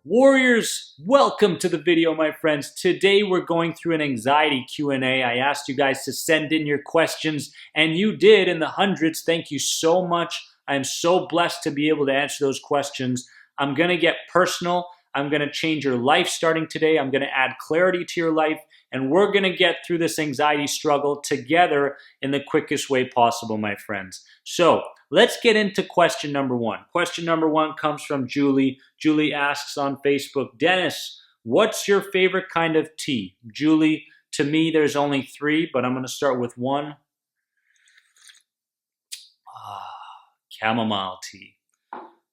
Warriors, welcome to the video, my friends. Today we're going through an anxiety Q&A. I asked you guys to send in your questions, and you did in the hundreds. Thank you so much. I am so blessed to be able to answer those questions. I'm going to get personal. I'm going to change your life starting today. I'm going to add clarity to your life, and we're going to get through this anxiety struggle together in the quickest way possible, my friends. So let's get into question number one. Question number one comes from Julie. Julie asks on Facebook, Dennis, what's your favorite kind of tea? Julie, to me, there's only three, but I'm going to start with one. Chamomile tea.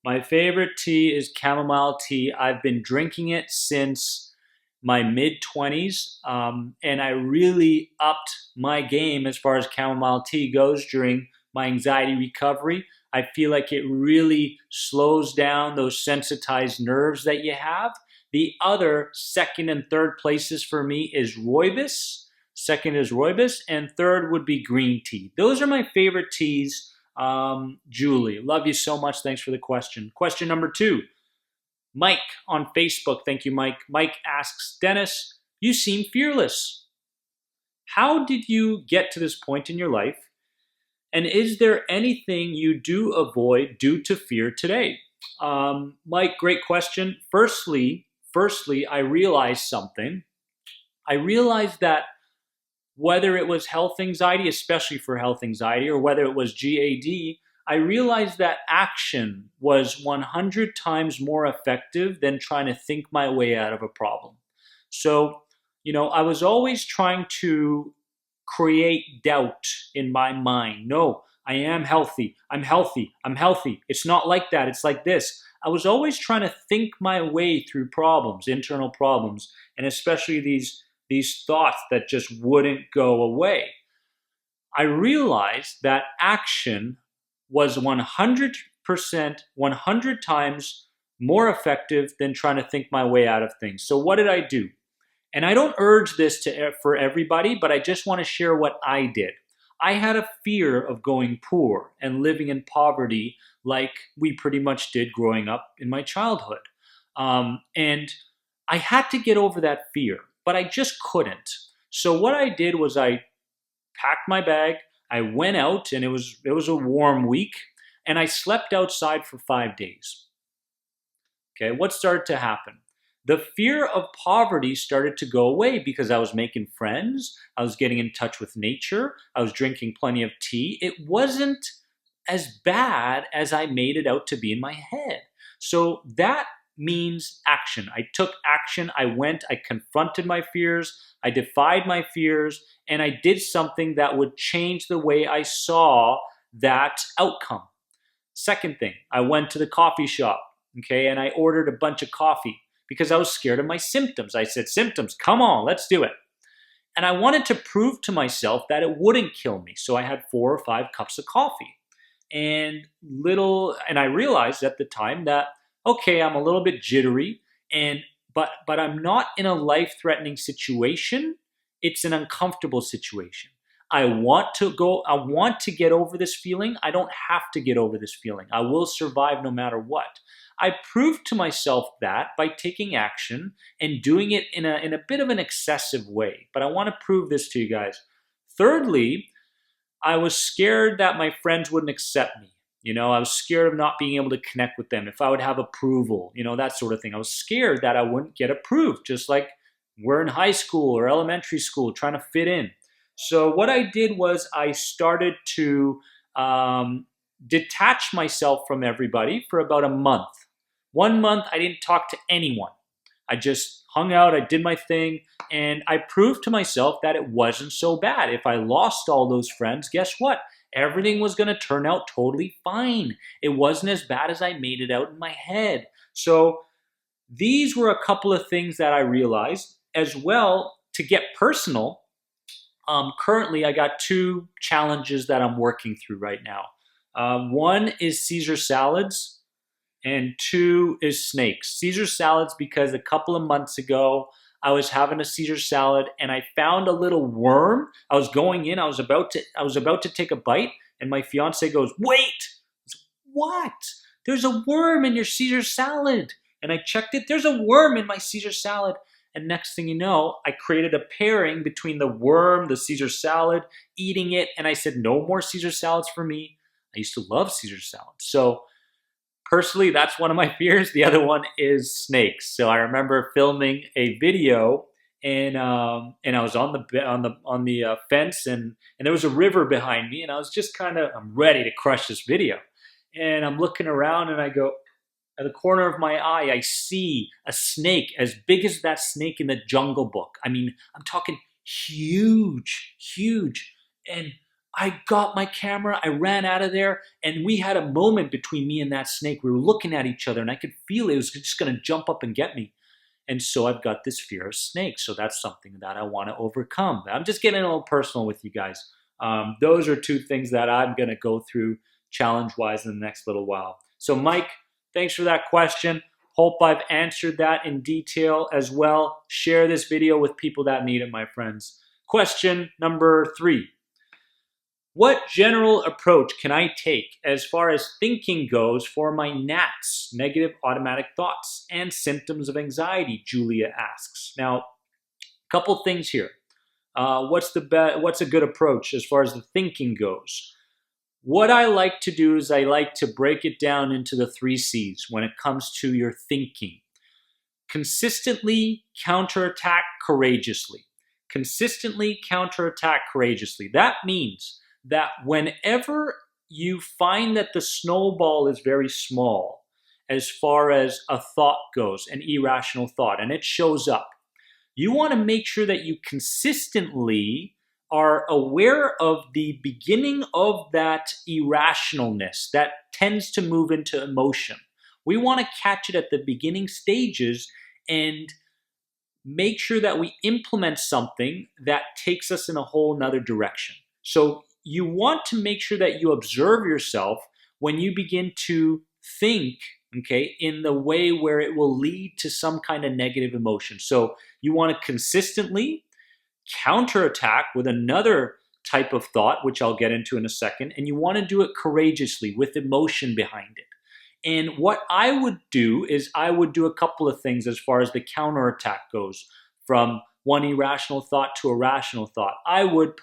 My favorite tea is chamomile tea. I've been drinking it since my mid-20s, and I really upped my game as far as chamomile tea goes during my anxiety recovery. I feel like it really slows down those sensitized nerves that you have. The other second and third places for me is rooibos. Second is rooibos, and third would be green tea. Those are my favorite teas. Julie, love you so much. Thanks for the question. Question number two, Mike on Facebook. Thank you, Mike. Mike asks, Dennis, you seem fearless. How did you get to this point in your life? And is there anything you do avoid due to fear today? Mike, great question. Firstly, I realized something. I realized that whether it was health anxiety, especially for health anxiety, or whether it was GAD, I realized that action was 100 times more effective than trying to think my way out of a problem. So, I was always trying to create doubt in my mind. No, I am healthy. I'm healthy. I'm healthy. It's not like that. It's like this. I was always trying to think my way through problems, internal problems, and especially these thoughts that just wouldn't go away. I realized that action was 100%, 100 times more effective than trying to think my way out of things. So what did I do? And I don't urge this for everybody, but I just want to share what I did. I had a fear of going poor and living in poverty like we pretty much did growing up in my childhood. And I had to get over that fear, but I just couldn't. So what I did was I packed my bag, I went out, and it was a warm week, and I slept outside for 5 days. Okay, what started to happen? The fear of poverty started to go away because I was making friends, I was getting in touch with nature, I was drinking plenty of tea. It wasn't as bad as I made it out to be in my head. So that means action. I took action. I went, I confronted my fears, I defied my fears, and I did something that would change the way I saw that outcome. Second thing, I went to the coffee shop, okay, and I ordered a bunch of coffee because I was scared of my symptoms. I said, symptoms, come on, let's do it. And I wanted to prove to myself that it wouldn't kill me. So I had 4 or 5 cups of coffee. And I realized at the time that, okay, I'm a little bit jittery, but I'm not in a life-threatening situation. It's an uncomfortable situation. I want to get over this feeling. I don't have to get over this feeling. I will survive no matter what. I proved to myself that by taking action and doing it in a bit of an excessive way. But I want to prove this to you guys. Thirdly, I was scared that my friends wouldn't accept me. I was scared of not being able to connect with them, if I would have approval, that sort of thing. I was scared that I wouldn't get approved, just like we're in high school or elementary school trying to fit in. So what I did was I started to detach myself from everybody for about a month. 1 month, I didn't talk to anyone. I just hung out, I did my thing, and I proved to myself that it wasn't so bad. If I lost all those friends, guess what? Everything was going to turn out totally fine. It wasn't as bad as I made it out in my head. So these were a couple of things that I realized. As well, to get personal, currently I got 2 challenges that I'm working through right now. One is Caesar salads, and 2 is snakes. Caesar salads because a couple of months ago, I was having a Caesar salad and I found a little worm. I was going in, I was about to take a bite, and my fiance goes, "Wait!" I was like, "What? There's a worm in your Caesar salad." and I checked it. There's a worm in my Caesar salad. And next thing you know, I created a pairing between the worm, the Caesar salad, eating it. And I said, no more Caesar salads for me. I used to love Caesar salad. So personally, that's one of my fears. The other one is snakes. So I remember filming a video, and I was on the fence, and there was a river behind me, and I was just I'm ready to crush this video, and I'm looking around, and I go, at the corner of my eye, I see a snake as big as that snake in the Jungle Book. I mean, I'm talking huge, huge. And I got my camera, I ran out of there, and we had a moment between me and that snake. We were looking at each other, and I could feel it was just going to jump up and get me. And so I've got this fear of snakes. So that's something that I want to overcome. I'm just getting a little personal with you guys. Those are two things that I'm going to go through challenge-wise in the next little while. So Mike, thanks for that question. Hope I've answered that in detail as well. Share this video with people that need it, my friends. Question number 3. What general approach can I take as far as thinking goes for my NATs, negative automatic thoughts, and symptoms of anxiety? Julia asks. Now, a couple things here. What's a good approach as far as the thinking goes? What I like to do is I like to break it down into the 3 C's when it comes to your thinking. Consistently counterattack courageously. Consistently counterattack courageously. That means that whenever you find that the snowball is very small as far as a thought goes, an irrational thought, and it shows up, you want to make sure that you consistently are aware of the beginning of that irrationalness that tends to move into emotion. We want to catch it at the beginning stages and make sure that we implement something that takes us in a whole nother direction. So you want to make sure that you observe yourself when you begin to think, okay, in the way where it will lead to some kind of negative emotion. So you want to consistently counterattack with another type of thought, which I'll get into in a second, and you want to do it courageously with emotion behind it. And what I would do is I would do a couple of things as far as the counterattack goes, from one irrational thought to a rational thought. I would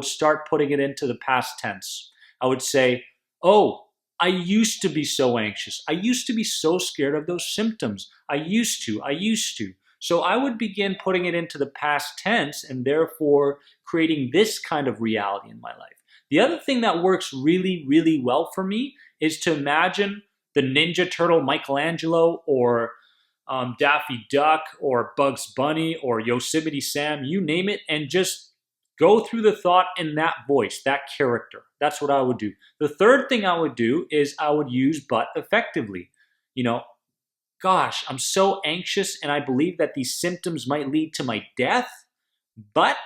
start putting it into the past tense. I would say, oh, I used to be so anxious. I used to be so scared of those symptoms. I used to. So I would begin putting it into the past tense and therefore creating this kind of reality in my life. The other thing that works really, really well for me is to imagine the Ninja Turtle Michelangelo, or Daffy Duck, or Bugs Bunny, or Yosemite Sam, you name it, and just go through the thought in that voice, that character. That's what I would do. The third thing I would do is I would use but effectively. Gosh, I'm so anxious and I believe that these symptoms might lead to my death, but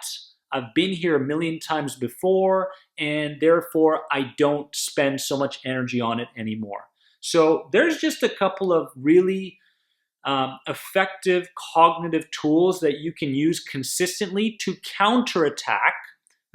I've been here a million times before, and therefore I don't spend so much energy on it anymore. So there's just a couple of really effective cognitive tools that you can use consistently to counterattack,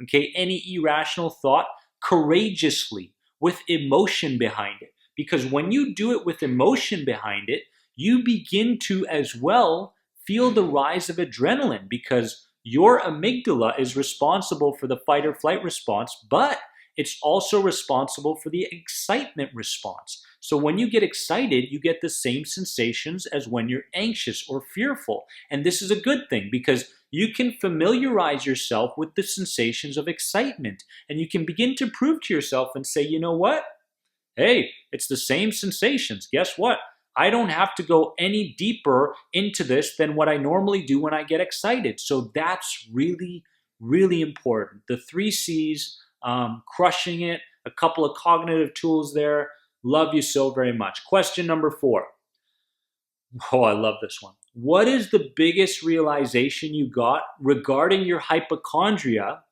okay, any irrational thought courageously with emotion behind it. Because when you do it with emotion behind it, you begin to as well feel the rise of adrenaline, because your amygdala is responsible for the fight or flight response, but it's also responsible for the excitement response. So when you get excited, you get the same sensations as when you're anxious or fearful. And this is a good thing because you can familiarize yourself with the sensations of excitement, and you can begin to prove to yourself and say, you know what? Hey, it's the same sensations. Guess what? I don't have to go any deeper into this than what I normally do when I get excited. So that's really, really important. The 3 C's, crushing it, a couple of cognitive tools there. Love you so very much. Question number 4. Oh, I love this one. What is the biggest realization you got regarding your hypochondria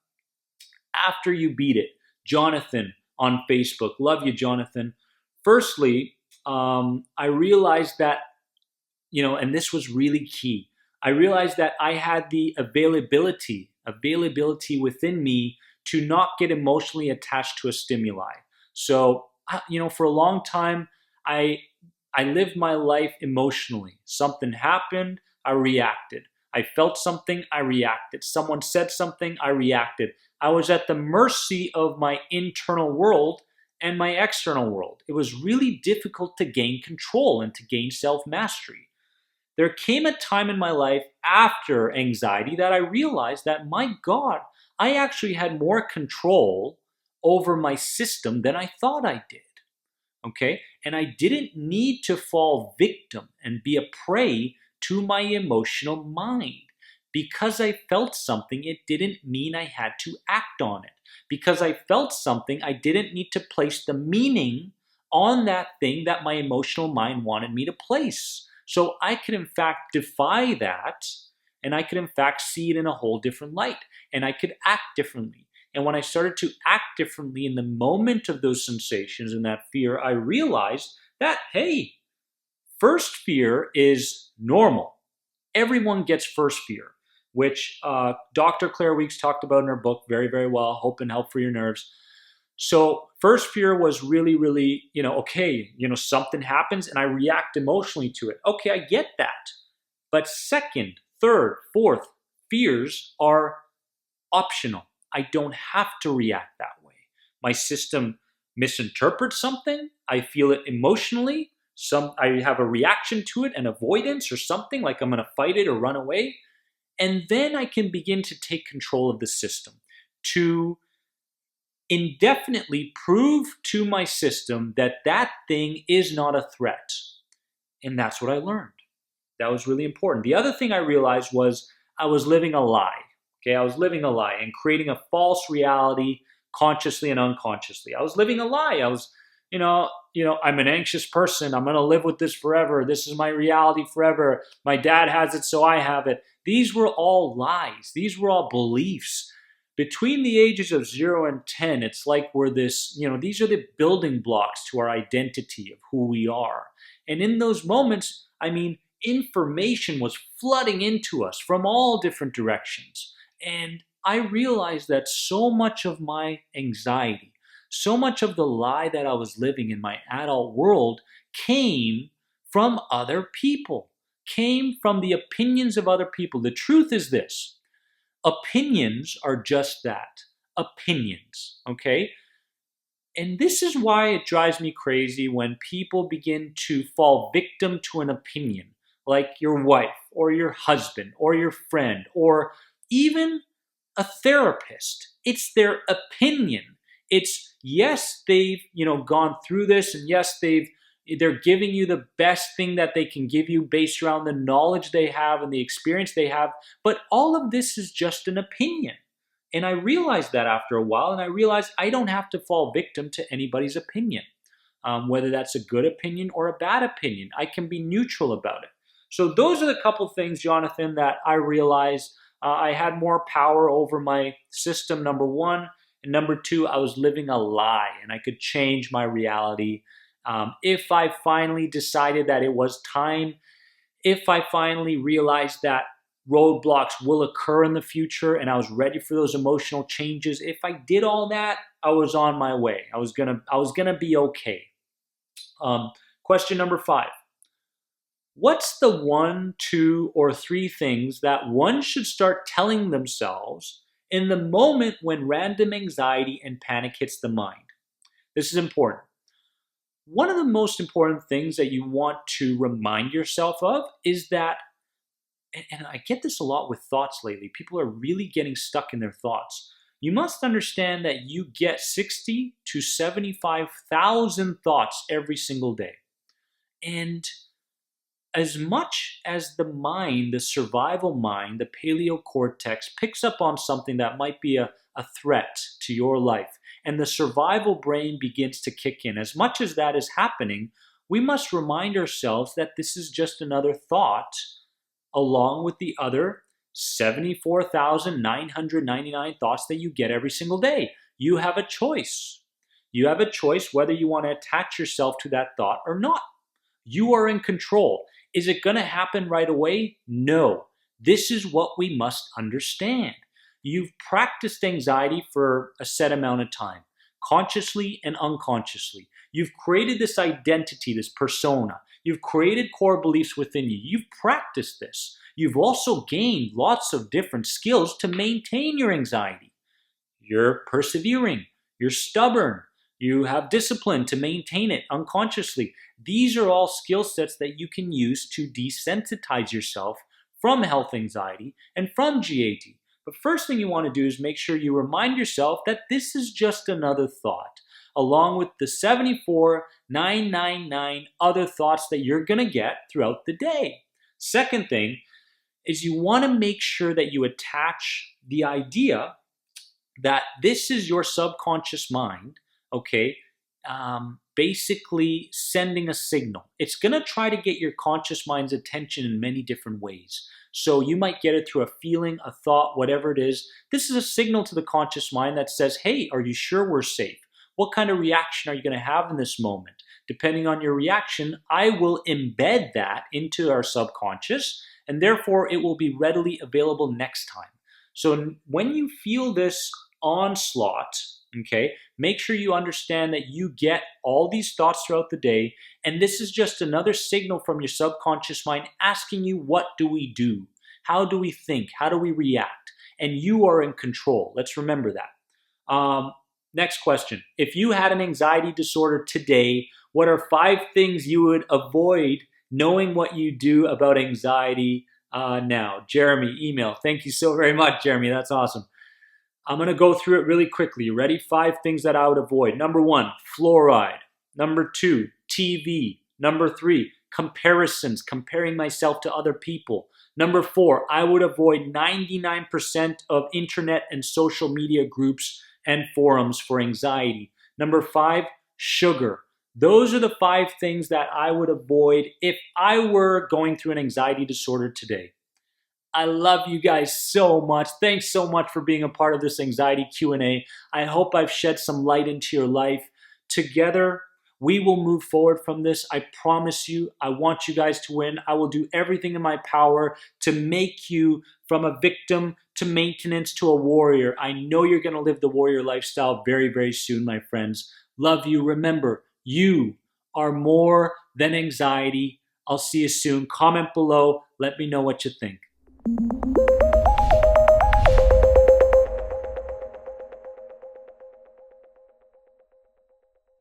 after you beat it? Jonathan on Facebook. Love you, Jonathan. Firstly, I realized that, and this was really key. I realized that I had the availability within me to not get emotionally attached to a stimuli. So, for a long time, I I lived my life emotionally. Something happened, I reacted. I felt something, I reacted. Someone said something, I reacted. I was at the mercy of my internal world and my external world. It was really difficult to gain control and to gain self mastery. There came a time in my life after anxiety that I realized that, my God, I actually had more control over my system than I thought I did. Okay? And I didn't need to fall victim and be a prey to my emotional mind. Because I felt something, it didn't mean I had to act on it. Because I felt something, I didn't need to place the meaning on that thing that my emotional mind wanted me to place. So I could, in fact, defy that, and I could, in fact, see it in a whole different light, and I could act differently. And when I started to act differently in the moment of those sensations and that fear, I realized that, hey, first fear is normal. Everyone gets first fear, which Dr. Claire Weeks talked about in her book very, very well, Hope and Help for Your Nerves. So first fear was really, really, okay, something happens and I react emotionally to it. Okay, I get that. But second, third, fourth, fears are optional. I don't have to react that way. My system misinterprets something. I feel it emotionally. I have a reaction to it, an avoidance or something, like I'm going to fight it or run away. And then I can begin to take control of the system to indefinitely prove to my system that that thing is not a threat. And that's what I learned. That was really important. The other thing I realized was I was living a lie. Okay, I was living a lie and creating a false reality consciously and unconsciously. I was living a lie. I was, I'm an anxious person. I'm going to live with this forever. This is my reality forever. My dad has it, so I have it. These were all lies. These were all beliefs. Between the ages of 0 and 10, it's like we're this, these are the building blocks to our identity of who we are. And in those moments, information was flooding into us from all different directions. And I realized that so much of my anxiety, so much of the lie that I was living in my adult world came from other people, came from the opinions of other people. The truth is this: opinions are just that, opinions, okay? And this is why it drives me crazy when people begin to fall victim to an opinion, like your wife or your husband or your friend or even a therapist. It's their opinion. It's, yes, they've, gone through this, and yes, they're giving you the best thing that they can give you based around the knowledge they have and the experience they have, but all of this is just an opinion. And I realized that after a while, and I realized I don't have to fall victim to anybody's opinion, whether that's a good opinion or a bad opinion. I can be neutral about it. So those are the couple things, Jonathan, that I realized. I had more power over my system, number one. And number two, I was living a lie, and I could change my reality. If I finally decided that it was time, if I finally realized that roadblocks will occur in the future and I was ready for those emotional changes, if I did all that, I was on my way. I was gonna be okay. Question number 5. What's the 1, 2, or 3 things that one should start telling themselves in the moment when random anxiety and panic hits the mind? This is important. One of the most important things that you want to remind yourself of is that, and I get this a lot with thoughts lately, people are really getting stuck in their thoughts. You must understand that you get 60 to 75,000 thoughts every single day. And as much as the mind, the survival mind, the paleocortex, picks up on something that might be a threat to your life, and the survival brain begins to kick in, as much as that is happening, we must remind ourselves that this is just another thought along with the other 74,999 thoughts that you get every single day. You have a choice. You have a choice whether you want to attach yourself to that thought or not. You are in control. Is it going to happen right away? No. This is what we must understand. You've practiced anxiety for a set amount of time, consciously and unconsciously. You've created this identity, this persona. You've created core beliefs within you. You've practiced this. You've also gained lots of different skills to maintain your anxiety. You're persevering. You're stubborn. You have discipline to maintain it unconsciously. These are all skill sets that you can use to desensitize yourself from health anxiety and from GAD. But first thing you want to do is make sure you remind yourself that this is just another thought, along with the 74,999 other thoughts that you're going to get throughout the day. Second thing is you want to make sure that you attach the idea that this is your subconscious mind, okay, basically sending a signal. It's going to try to get your conscious mind's attention in many different ways. So you might get it through a feeling, a thought, whatever it is. This is a signal to the conscious mind that says, hey, are you sure we're safe? What kind of reaction are you going to have in this moment? Depending on your reaction, I will embed that into our subconscious, and therefore it will be readily available next time. So when you feel this onslaught, okay, make sure you understand that you get all these thoughts throughout the day, and this is just another signal from your subconscious mind asking you, what do we do? How do we think? How do we react? And you are in control. Let's remember that. Next question. If you had an anxiety disorder today, what are 5 things you would avoid knowing what you do about anxiety now? Jeremy, email. Thank you so very much, Jeremy. That's awesome. I'm going to go through it really quickly. You ready? 5 things that I would avoid. Number 1, fluoride. Number 2, TV. Number 3, comparisons, comparing myself to other people. Number 4, I would avoid 99% of internet and social media groups and forums for anxiety. Number 5, sugar. Those are the 5 things that I would avoid if I were going through an anxiety disorder today. I love you guys so much. Thanks so much for being a part of this anxiety Q&A. I hope I've shed some light into your life. Together, we will move forward from this. I promise you, I want you guys to win. I will do everything in my power to make you from a victim to maintenance to a warrior. I know you're going to live the warrior lifestyle very, very soon, my friends. Love you. Remember, you are more than anxiety. I'll see you soon. Comment below. Let me know what you think.